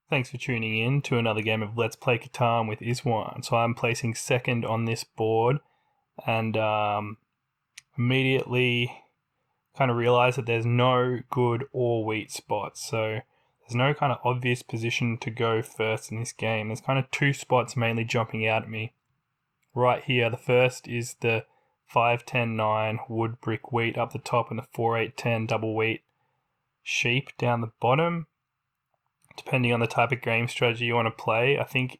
Thanks for tuning in to another game of Let's Play Catan with Iswan. So I'm placing second on this board and immediately kind of realised that there's no good or wheat spots. So there's no kind of obvious position to go first in this game. There's kind of two spots mainly jumping out at me. Right here, the first is the 5-10-9 wood brick wheat up the top and the 4-8-10 double wheat sheep down the bottom. Depending on the type of game strategy you want to play, I think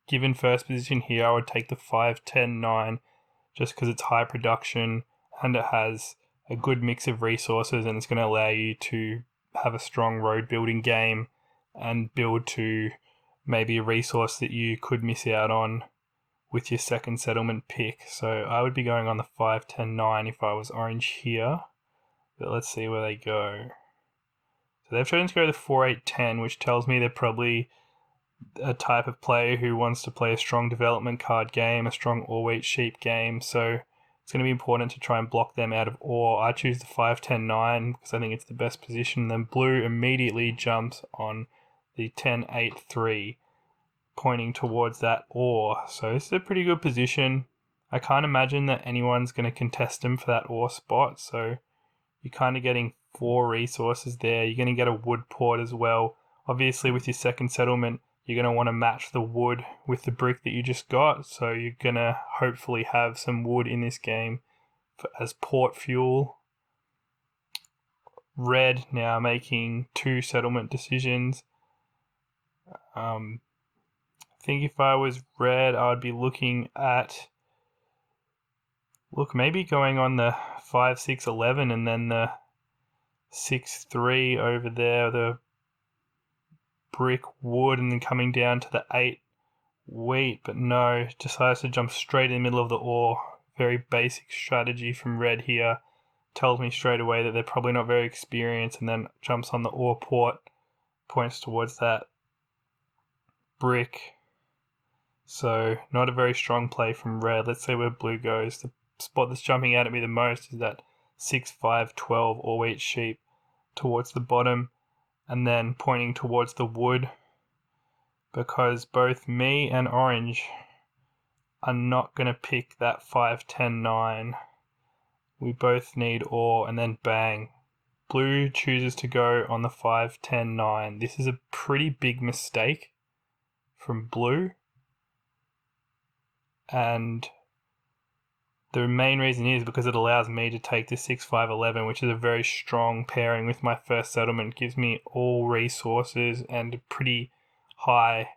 given first position here, I would take the 5-10-9 just because it's high production and it has a good mix of resources and it's going to allow you to have a strong road building game and build to maybe a resource that you could miss out on with your second settlement pick. So I would be going on the 5-10-9 if I was orange here, but let's see where they go. So they've chosen to go the 4-8-10, which tells me they're probably a type of player who wants to play a strong development card game, a strong all-wheat sheep game. So it's going to be important to try and block them out of ore. I choose the 5-10-9 because I think it's the best position. Then blue immediately jumps on the 10-8-3, pointing towards that ore. So this is a pretty good position. I can't imagine that anyone's going to contest him for that ore spot. So you're kind of getting 4 resources there. You're going to get a wood port as well. Obviously, with your second settlement, you're going to want to match the wood with the brick that you just got. So you're going to hopefully have some wood in this game as port fuel. Red now making 2 settlement decisions. I think if I was red, I would be looking at maybe going on the 5-6-11 and then the 6-3 over there, the brick wood, and then coming down to the 8 wheat, but no, decides to jump straight in the middle of the ore. Very basic strategy from red here. Tells me straight away that they're probably not very experienced, and then jumps on the ore port, points towards that brick. So not a very strong play from red. Let's see where blue goes. The spot that's jumping out at me the most is that 6-5-12 all wheat sheep towards the bottom, and then pointing towards the wood, because both me and orange are not going to pick that 5-10-9. We both need ore, and then bang, blue chooses to go on the 5-10-9. This is a pretty big mistake from blue, and the main reason is because it allows me to take the 6-5-11, which is a very strong pairing with my first settlement. It gives me all resources and a pretty high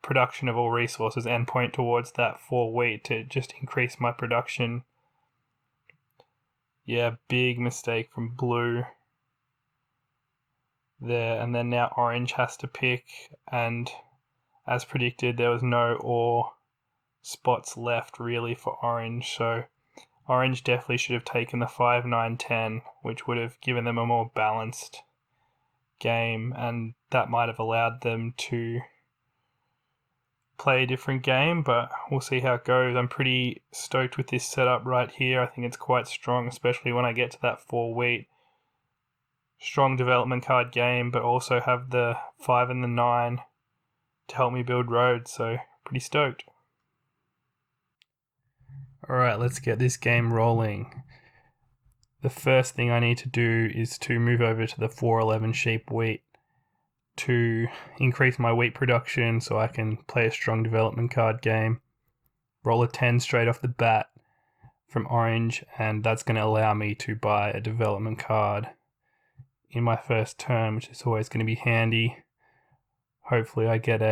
production of all resources, and point towards that 4 wheat to just increase my production. Yeah, big mistake from blue there. And then now orange has to pick, and as predicted, there was no ore spots left really for orange, so orange definitely should have taken the 5-9-10, which would have given them a more balanced game, and that might have allowed them to play a different game, but we'll see how it goes. I'm pretty stoked with this setup right here. I think it's quite strong, especially when I get to that 4 wheat. Strong development card game, but also have the 5 and the 9 to help me build roads, so pretty stoked. Alright, let's get this game rolling. The first thing I need to do is to move over to the 4-11 sheep wheat to increase my wheat production so I can play a strong development card game. Roll a 10 straight off the bat from orange, and that's going to allow me to buy a development card in my first turn, which is always going to be handy. Hopefully I get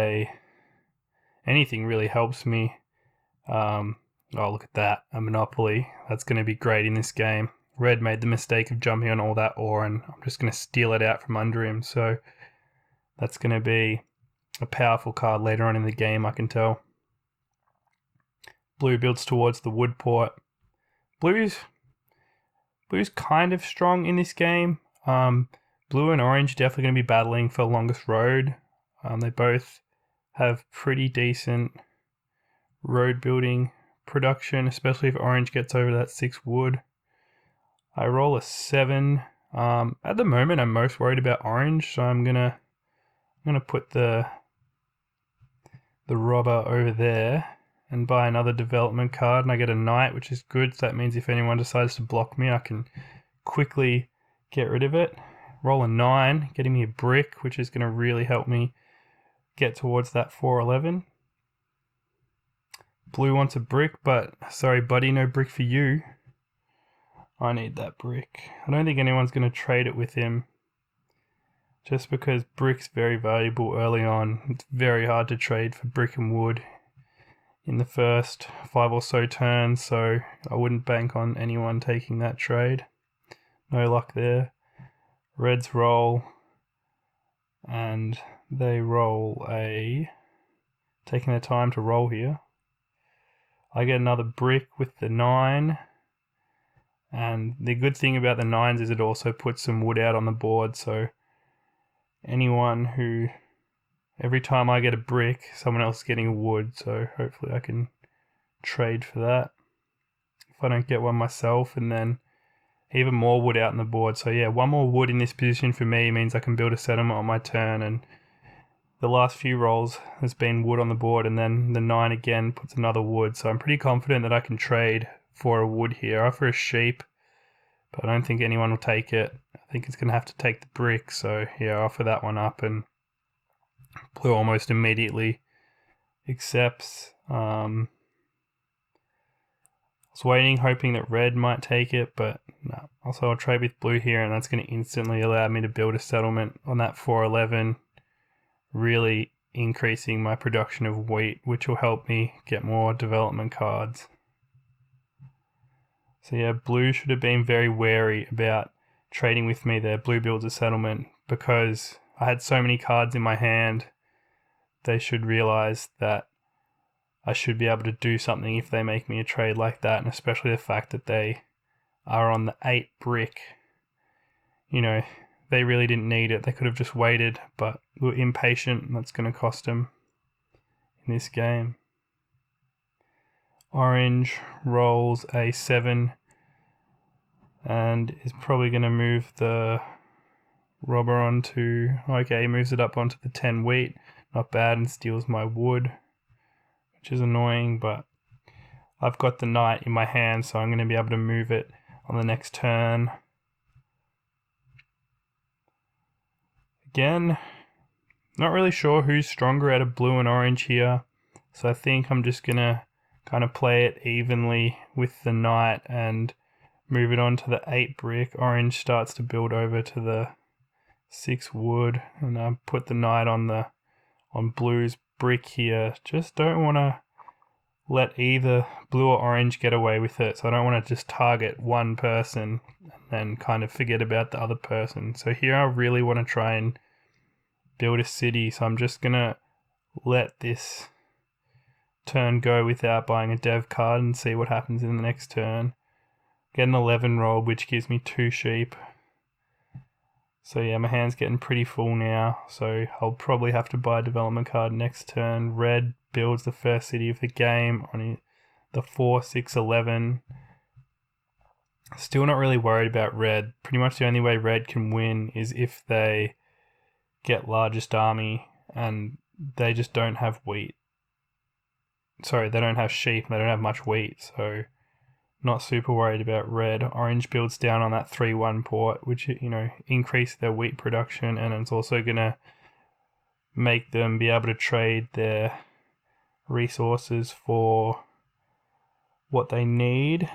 anything really helps me. Oh, look at that, a monopoly. That's going to be great in this game. Red made the mistake of jumping on all that ore, and I'm just going to steal it out from under him. So that's going to be a powerful card later on in the game, I can tell. Blue builds towards the wood port. Blue's kind of strong in this game. Blue and orange definitely going to be battling for longest road. They both have pretty decent road building production, especially if orange gets over that 6 wood. I roll a 7. At the moment, I'm most worried about orange, so I'm gonna I'm going to put the robber over there and buy another development card, and I get a knight, which is good. So that means if anyone decides to block me, I can quickly get rid of it. Roll a 9, getting me a brick, which is going to really help me get towards that 411. Blue wants a brick, but sorry buddy, no brick for you. I need that brick. I don't think anyone's going to trade it with him, just because brick's very valuable early on. It's very hard to trade for brick and wood in the first 5 or so turns, so I wouldn't bank on anyone taking that trade. No luck there. Reds roll, and they roll taking their time to roll here. I get another brick with the 9, and the good thing about the 9s is it also puts some wood out on the board, so every time I get a brick, someone else is getting a wood, so hopefully I can trade for that if I don't get one myself, and then even more wood out on the board. So yeah, one more wood in this position for me means I can build a settlement on my turn, and the last few rolls has been wood on the board, and then the 9 again puts another wood, so I'm pretty confident that I can trade for a wood here. I offer a sheep, but I don't think anyone will take it. I think it's going to have to take the brick, so yeah, I offer that one up, and blue almost immediately accepts. I was waiting, hoping that red might take it, but no. Also, I'll trade with blue here, and that's going to instantly allow me to build a settlement on that 411, really increasing my production of wheat, which will help me get more development cards. So yeah, blue should have been very wary about trading with me there. Blue builds a settlement because I had so many cards in my hand. They should realize that I should be able to do something if they make me a trade like that, and especially the fact that they are on the 8 brick. You know, they really didn't need it. They could have just waited, but were impatient, and that's going to cost them in this game. Orange rolls a 7 and is probably going to move the robber onto... Okay, he moves it up onto the 10 wheat. Not bad, and steals my wood, which is annoying, but I've got the knight in my hand, so I'm going to be able to move it on the next turn. Again, not really sure who's stronger out of blue and orange here, so I think I'm just going to kind of play it evenly with the knight and move it on to the 8 brick. Orange starts to build over to the 6 wood, and I put the knight on blue's brick here. Just don't want to let either blue or orange get away with it, so I don't want to just target one person and then kind of forget about the other person. So here I really want to try and build a city, so I'm just going to let this turn go without buying a dev card and see what happens in the next turn. Get an 11 roll, which gives me 2 sheep. So yeah, my hand's getting pretty full now, so I'll probably have to buy a development card next turn. Red builds the first city of the game on the 4, 6, 11. Still not really worried about red. Pretty much the only way red can win is if they get largest army and they just don't have wheat. Sorry, they don't have sheep and they don't have much wheat, so not super worried about red. Orange builds down on that 3-1 port, which, you know, increase their wheat production, and it's also going to make them be able to trade their resources for what they need.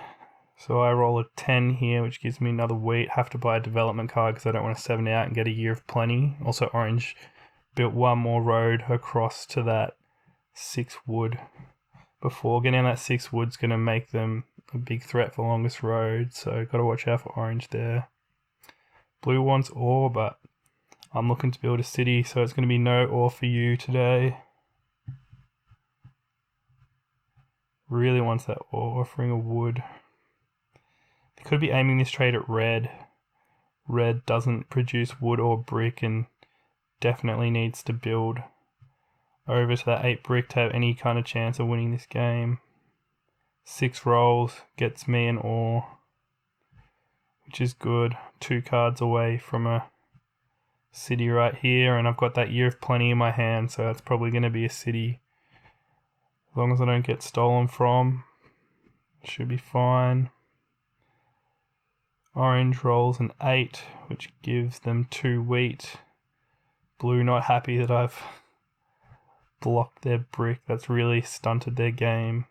So I roll a 10 here, which gives me another wheat. Have to buy a development card because I don't want to 7 out and get a year of plenty. Also, orange built one more road across to that 6 wood before. Getting that 6 wood's going to make them a big threat for longest road, so got to watch out for orange there. Blue wants ore, but I'm looking to build a city, so it's going to be no ore for you today. Really wants that ore, offering a wood. They could be aiming this trade at red. Red doesn't produce wood or brick and definitely needs to build over to that 8 brick to have any kind of chance of winning this game. 6 rolls gets me an ore, which is good. 2 cards away from a city right here, and I've got that Year of Plenty in my hand, so that's probably going to be a city. As long as I don't get stolen from, should be fine. Orange rolls an 8, which gives them 2 wheat. Blue not happy that I've blocked their brick. That's really stunted their game.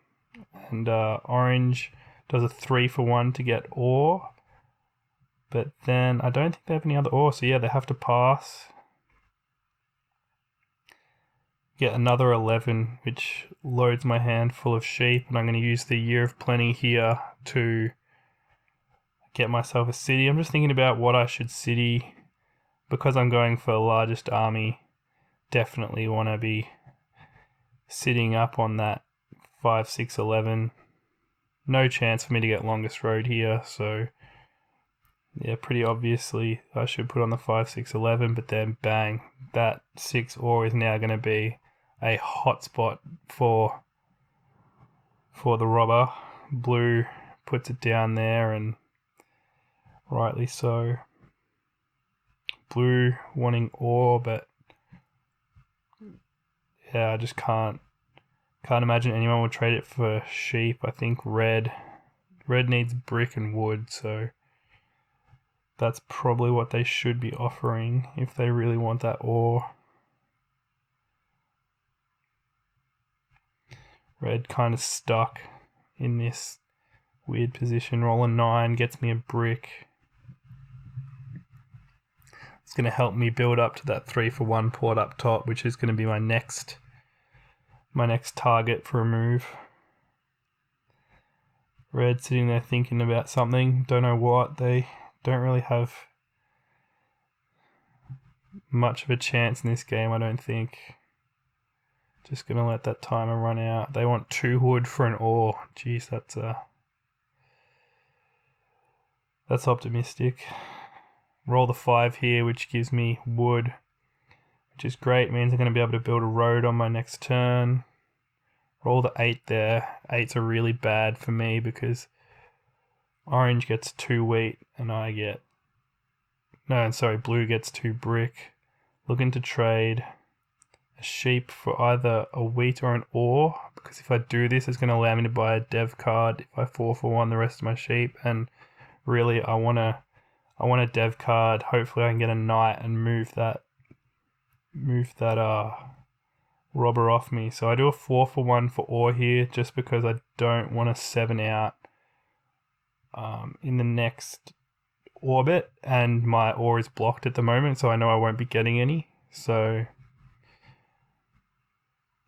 And orange does a 3-for-1 to get ore. But then I don't think they have any other ore, so yeah, they have to pass. Get another 11, which loads my hand full of sheep, and I'm going to use the Year of Plenty here to get myself a city. I'm just thinking about what I should city, because I'm going for the largest army. Definitely want to be sitting up on that 5, 6, 11. No chance for me to get longest road here, so yeah, pretty obviously I should put on the 5, 6, 11, but then bang, that 6 ore is now going to be a hot spot for the robber. Blue puts it down there, and rightly so. Blue wanting ore, but yeah, I just can't imagine anyone would trade it for sheep. I think red needs brick and wood, so that's probably what they should be offering if they really want that ore. Red kind of stuck in this weird position. Roll a 9 gets me a brick. It's going to help me build up to that 3-for-1 port up top, which is going to be my next target for a move. Red sitting there thinking about something, don't know what. They don't really have much of a chance in this game, I don't think. Just going to let that timer run out. They want 2 wood for an ore. Jeez, that's optimistic. Roll the 5 here, which gives me wood, which is great. It means I'm going to be able to build a road on my next turn. Roll the 8 there. 8s are really bad for me because orange gets 2 wheat and blue gets 2 brick. Looking to trade a sheep for either a wheat or an ore, because if I do this, it's going to allow me to buy a dev card if I 4-for-1 the rest of my sheep, and really I want a dev card. Hopefully I can get a knight and move that robber off me. So I do a 4-for-1 for ore here, just because I don't want to 7 out in the next orbit, and my ore is blocked at the moment, so I know I won't be getting any. So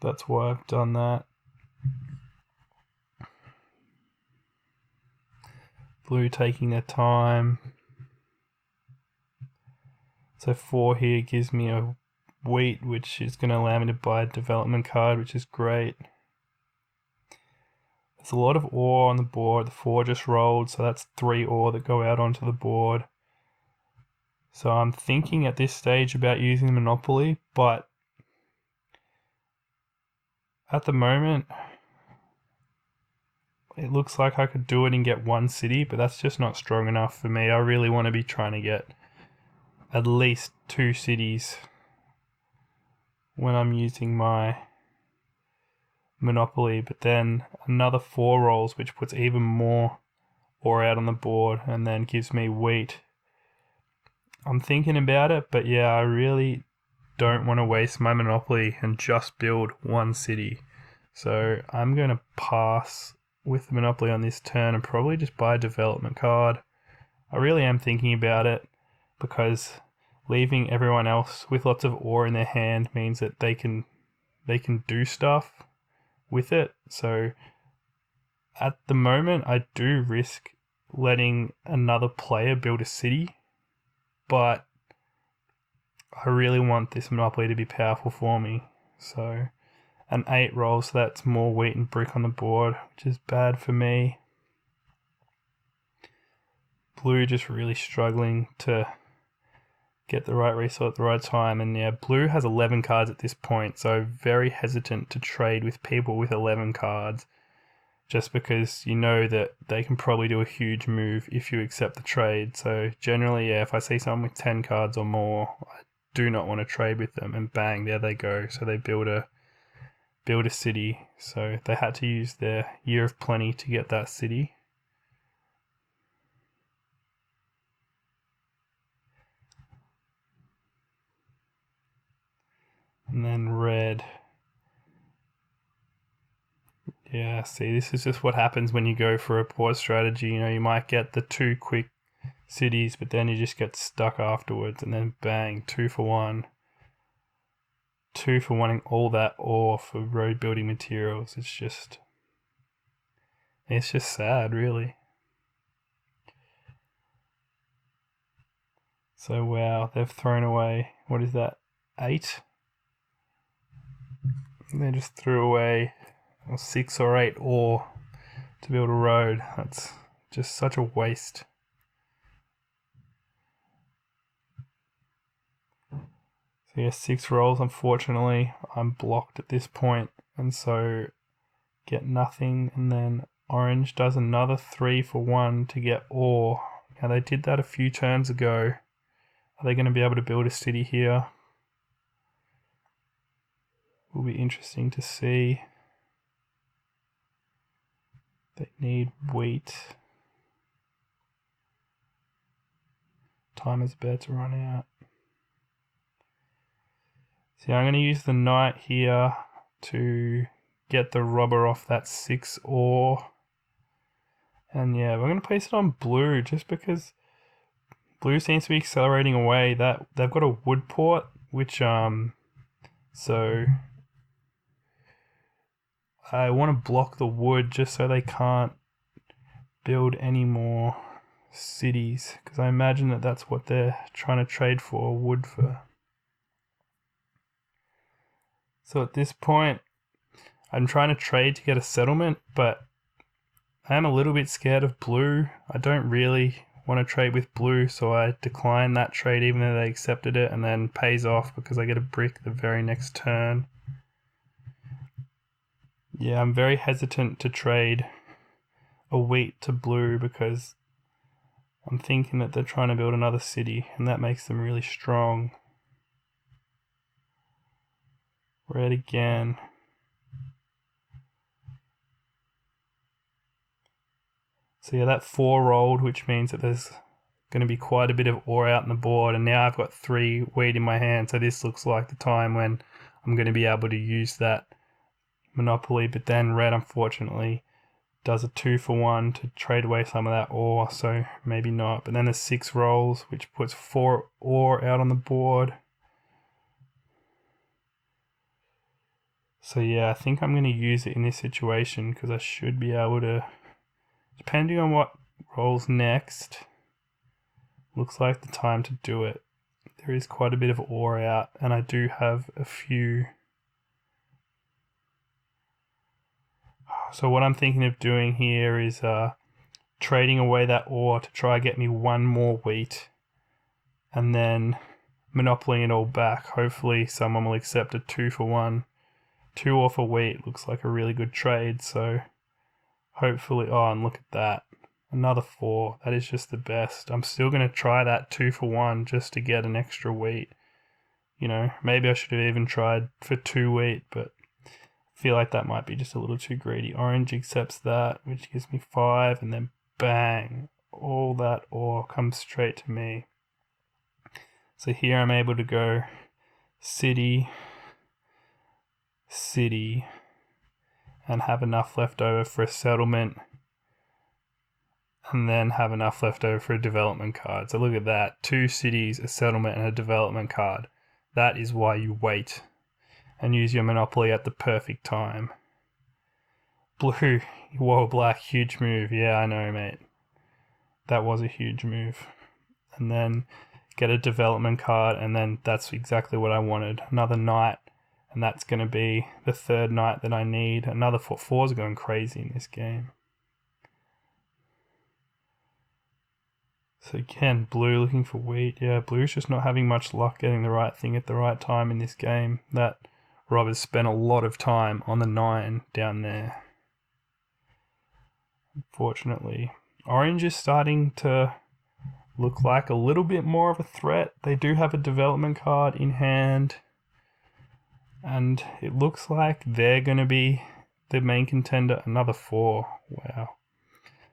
that's why I've done that. Blue taking their time. So 4 here gives me a wheat, which is going to allow me to buy a development card, which is great. There's a lot of ore on the board. The 4 just rolled, so that's 3 ore that go out onto the board. So I'm thinking at this stage about using Monopoly, but at the moment it looks like I could do it and get 1 city, but that's just not strong enough for me. I really want to be trying to get at least 2 cities when I'm using my Monopoly, but then another 4 rolls, which puts even more ore out on the board and then gives me wheat. I'm thinking about it, but yeah, I really don't want to waste my Monopoly and just build 1 city. So I'm going to pass with the Monopoly on this turn and probably just buy a development card. I really am thinking about it, because leaving everyone else with lots of ore in their hand means that they can do stuff with it. So at the moment I do risk letting another player build a city, but I really want this Monopoly to be powerful for me. So an 8 rolls, so that's more wheat and brick on the board, which is bad for me. Blue just really struggling to get the right resource at the right time, and yeah, blue has 11 cards at this point, so very hesitant to trade with people with 11 cards, just because you know that they can probably do a huge move if you accept the trade. So generally, yeah, if I see someone with 10 cards or more, I do not want to trade with them. And bang, there they go. So they build a city. So they had to use their Year of Plenty to get that city. And then red. Yeah, see, this is just what happens when you go for a poor strategy. You know, you might get the 2 quick cities, but then you just get stuck afterwards, and then bang, 2 for 1. 2 for wanting all that ore for road building materials. It's just sad, really. So wow, they've thrown away, what is that, 8? They just threw away 6 or 8 ore to build a road. That's just such a waste. So yeah, 6 rolls. Unfortunately, I'm blocked at this point, and so get nothing. And then orange does another 3 for 1 to get ore. Now they did that a few turns ago. Are they going to be able to build a city here? Will be interesting to see. They need wheat. Time is about to run out. See, I'm going to use the knight here to get the robber off that 6 ore. And yeah, we're going to place it on blue just because blue seems to be accelerating away. That they've got a wood port, which so I want to block the wood just so they can't build any more cities, because I imagine that that's what they're trying to trade for, wood for. So at this point, I'm trying to trade to get a settlement, but I am a little bit scared of blue. I don't really want to trade with blue, so I decline that trade even though they accepted it, and then pays off because I get a brick the very next turn. Yeah, I'm very hesitant to trade a wheat to blue because I'm thinking that they're trying to build another city, and that makes them really strong. Red again. So yeah, that 4 rolled, which means that there's going to be quite a bit of ore out on the board, and now I've got 3 wheat in my hand, so this looks like the time when I'm going to be able to use that monopoly. But then red, unfortunately, does a 2 for 1 to trade away some of that ore, so maybe not. But then there's 6 rolls, which puts 4 ore out on the board. So yeah, I think I'm going to use it in this situation because I should be able to, depending on what rolls next, looks like the time to do it. There is quite a bit of ore out, and I do have a few. So what I'm thinking of doing here is trading away that ore to try get me 1 more wheat, and then monopolying it all back. Hopefully someone will accept a 2 for 1. 2 ore for wheat looks like a really good trade, so hopefully, oh, and look at that. Another 4. That is just the best. I'm still going to try that 2 for 1 just to get an extra wheat. You know, maybe I should have even tried for 2 wheat, but I feel like that might be just a little too greedy. Orange accepts that, which gives me 5, and then bang, all that ore comes straight to me. So here I'm able to go city, city, and have enough left over for a settlement, and then have enough left over for a development card. So look at that, 2 cities, a settlement, and a development card. That is why you wait and use your monopoly at the perfect time. Blue, whoa, black, huge move. Yeah, I know, mate. That was a huge move. And then get a development card, and then that's exactly what I wanted. Another knight, and that's going to be the 3rd knight that I need. Another 4. 4s are going crazy in this game. So again, blue looking for wheat. Yeah, blue's just not having much luck getting the right thing at the right time in this game. That Rob spent a lot of time on the 9 down there. Unfortunately, orange is starting to look like a little bit more of a threat. They do have a development card in hand, and it looks like they're going to be the main contender. Another 4. Wow.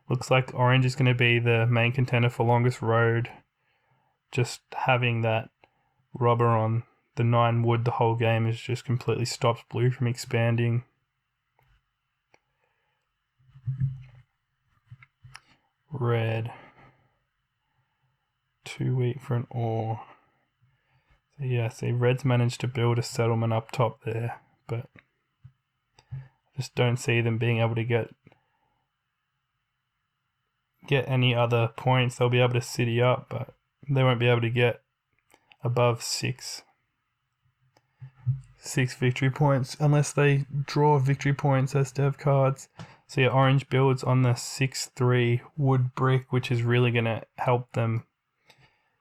Looks like orange is going to be the main contender for longest road. Just having that robber on the 9 wood the whole game has just completely stopped blue from expanding. Red. Too weak for an ore. So yeah, see, red's managed to build a settlement up top there, but I just don't see them being able to get any other points. They'll be able to city up, but they won't be able to get above 6 victory points unless they draw victory points as dev cards. So yeah, orange builds on the 6-3 wood brick, which is really going to help them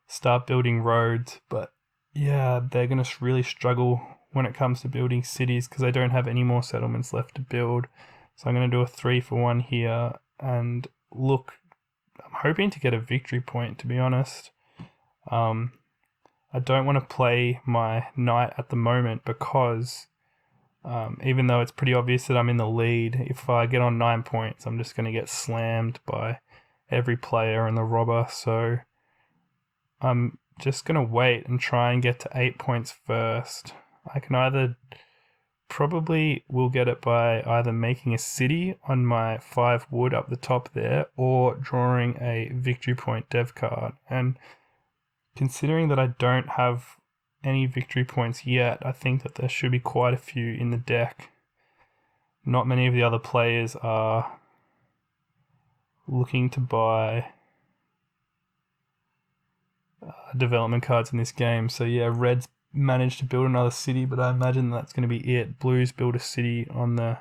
start building roads. But yeah, they're going to really struggle when it comes to building cities because they don't have any more settlements left to build. So I'm going to do a 3-for-1 here, and look, I'm hoping to get a victory point, to be honest. I don't want to play my knight at the moment because even though it's pretty obvious that I'm in the lead, if I get on 9 points, I'm just going to get slammed by every player and the robber. So I'm just going to wait and try and get to 8 points first. I can probably will get it by either making a city on my 5 wood up the top there or drawing a victory point dev card. And considering that I don't have any victory points yet, I think that there should be quite a few in the deck. Not many of the other players are looking to buy development cards in this game. So yeah, red's managed to build another city, but I imagine that's going to be it. Blues build a city on the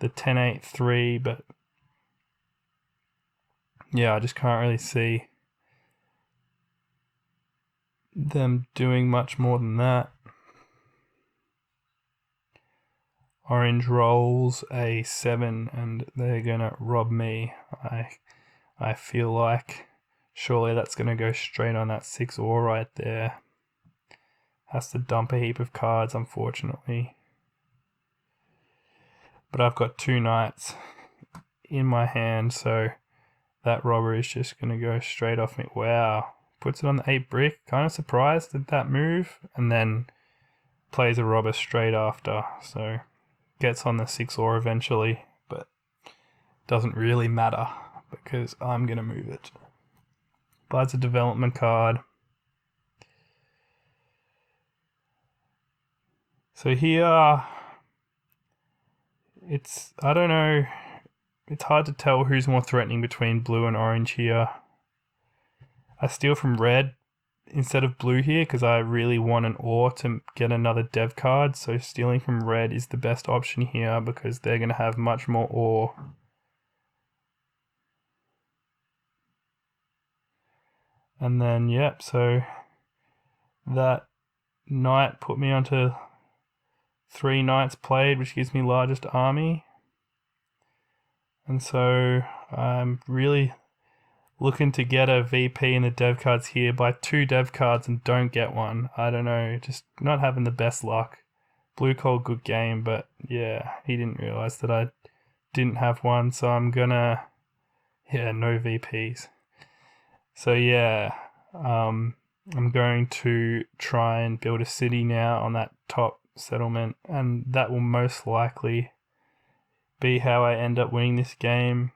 10-8-3, but yeah, I just can't really see them doing much more than that. Orange rolls a 7 and they're gonna rob me. I feel like surely that's gonna go straight on that 6 ore right there. Has to dump a heap of cards, unfortunately. But I've got 2 knights in my hand, so that robber is just gonna go straight off me. Wow. Puts it on the 8 brick. Kind of surprised at that move. And then plays a robber straight after. So gets on the 6 ore eventually. But doesn't really matter because I'm going to move it. Buys a development card. So here, I don't know. It's hard to tell who's more threatening between blue and orange here. I steal from red instead of blue here because I really want an ore to get another dev card. So stealing from red is the best option here because they're going to have much more ore. And then, yep, so that knight put me onto 3 knights played, which gives me largest army. And so I'm really looking to get a VP in the dev cards here. Buy 2 dev cards and don't get one. I don't know, just not having the best luck. Blue called good game, but yeah, he didn't realize that I didn't have one, so I'm gonna, no VPs. So yeah, I'm going to try and build a city now on that top settlement, and that will most likely be how I end up winning this game.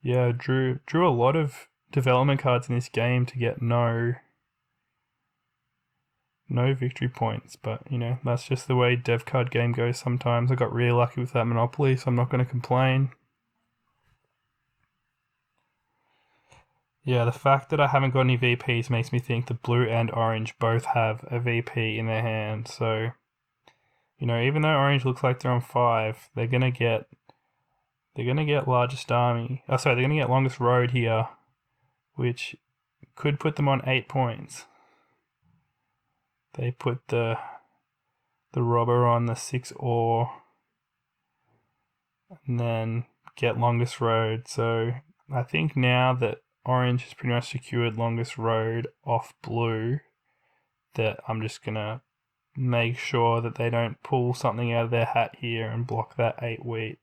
Yeah, drew a lot of development cards in this game to get no victory points, but you know, that's just the way dev card game goes sometimes. I got really lucky with that Monopoly, so I'm not going to complain. Yeah, the fact that I haven't got any VPs makes me think that blue and orange both have a VP in their hand, so you know, even though orange looks like they're on 5, they're gonna get largest army. They're gonna get longest road here, which could put them on 8 points. They put the robber on the 6 ore, and then get longest road. So I think now that orange has pretty much secured longest road off blue, that I'm just going to make sure that they don't pull something out of their hat here and block that 8 wheat.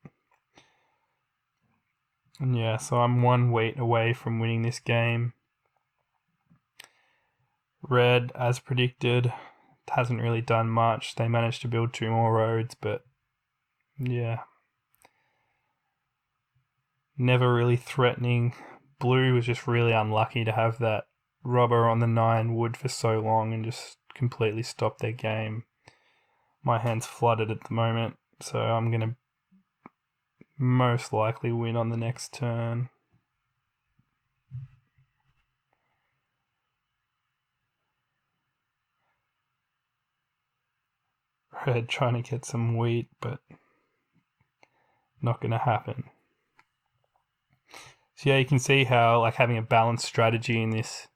And yeah, so I'm 1 wheat away from winning this game. Red, as predicted, hasn't really done much. They managed to build 2 more roads, but yeah, never really threatening. Blue was just really unlucky to have that robber on the 9 wood for so long and just completely stop their game. My hand's flooded at the moment, so I'm going to most likely win on the next turn. Red trying to get some wheat, but not going to happen. So yeah, you can see how like having a balanced strategy in this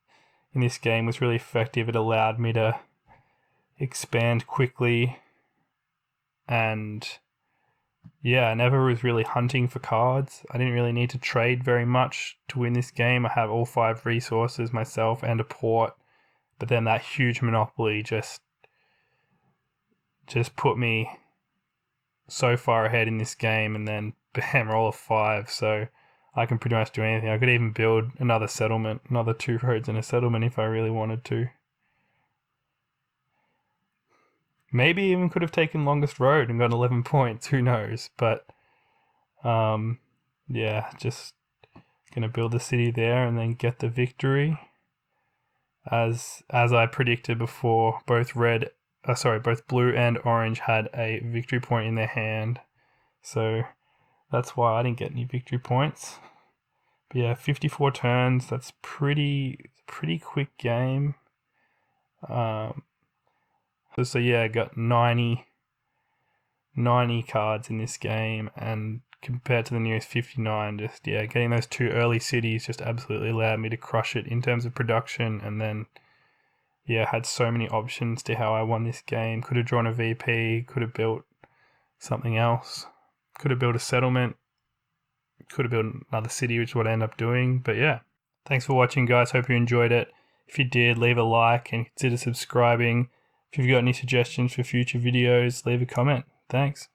game was really effective. It allowed me to expand quickly, and yeah, I never was really hunting for cards. I didn't really need to trade very much to win this game. I have all 5 resources myself and a port, but then that huge monopoly just put me so far ahead in this game, and then bam, roll a 5, so I can pretty much do anything. I could even build another settlement, another 2 roads and a settlement if I really wanted to. Maybe even could have taken longest road and got 11 points, who knows, but yeah, just gonna build the city there and then get the victory. As I predicted before, both blue and orange had a victory point in their hand, so that's why I didn't get any victory points. But yeah, 54 turns, that's pretty quick game. So yeah, I got 90 cards in this game, and compared to the nearest 59, just yeah, getting those 2 early cities just absolutely allowed me to crush it in terms of production. And then yeah, had so many options to how I won this game. Could have drawn a VP, could have built something else, could have built a settlement, could have built another city, which is what I ended up doing. But yeah, thanks for watching, guys. Hope you enjoyed it. If you did, leave a like and consider subscribing. If you've got any suggestions for future videos, leave a comment. Thanks.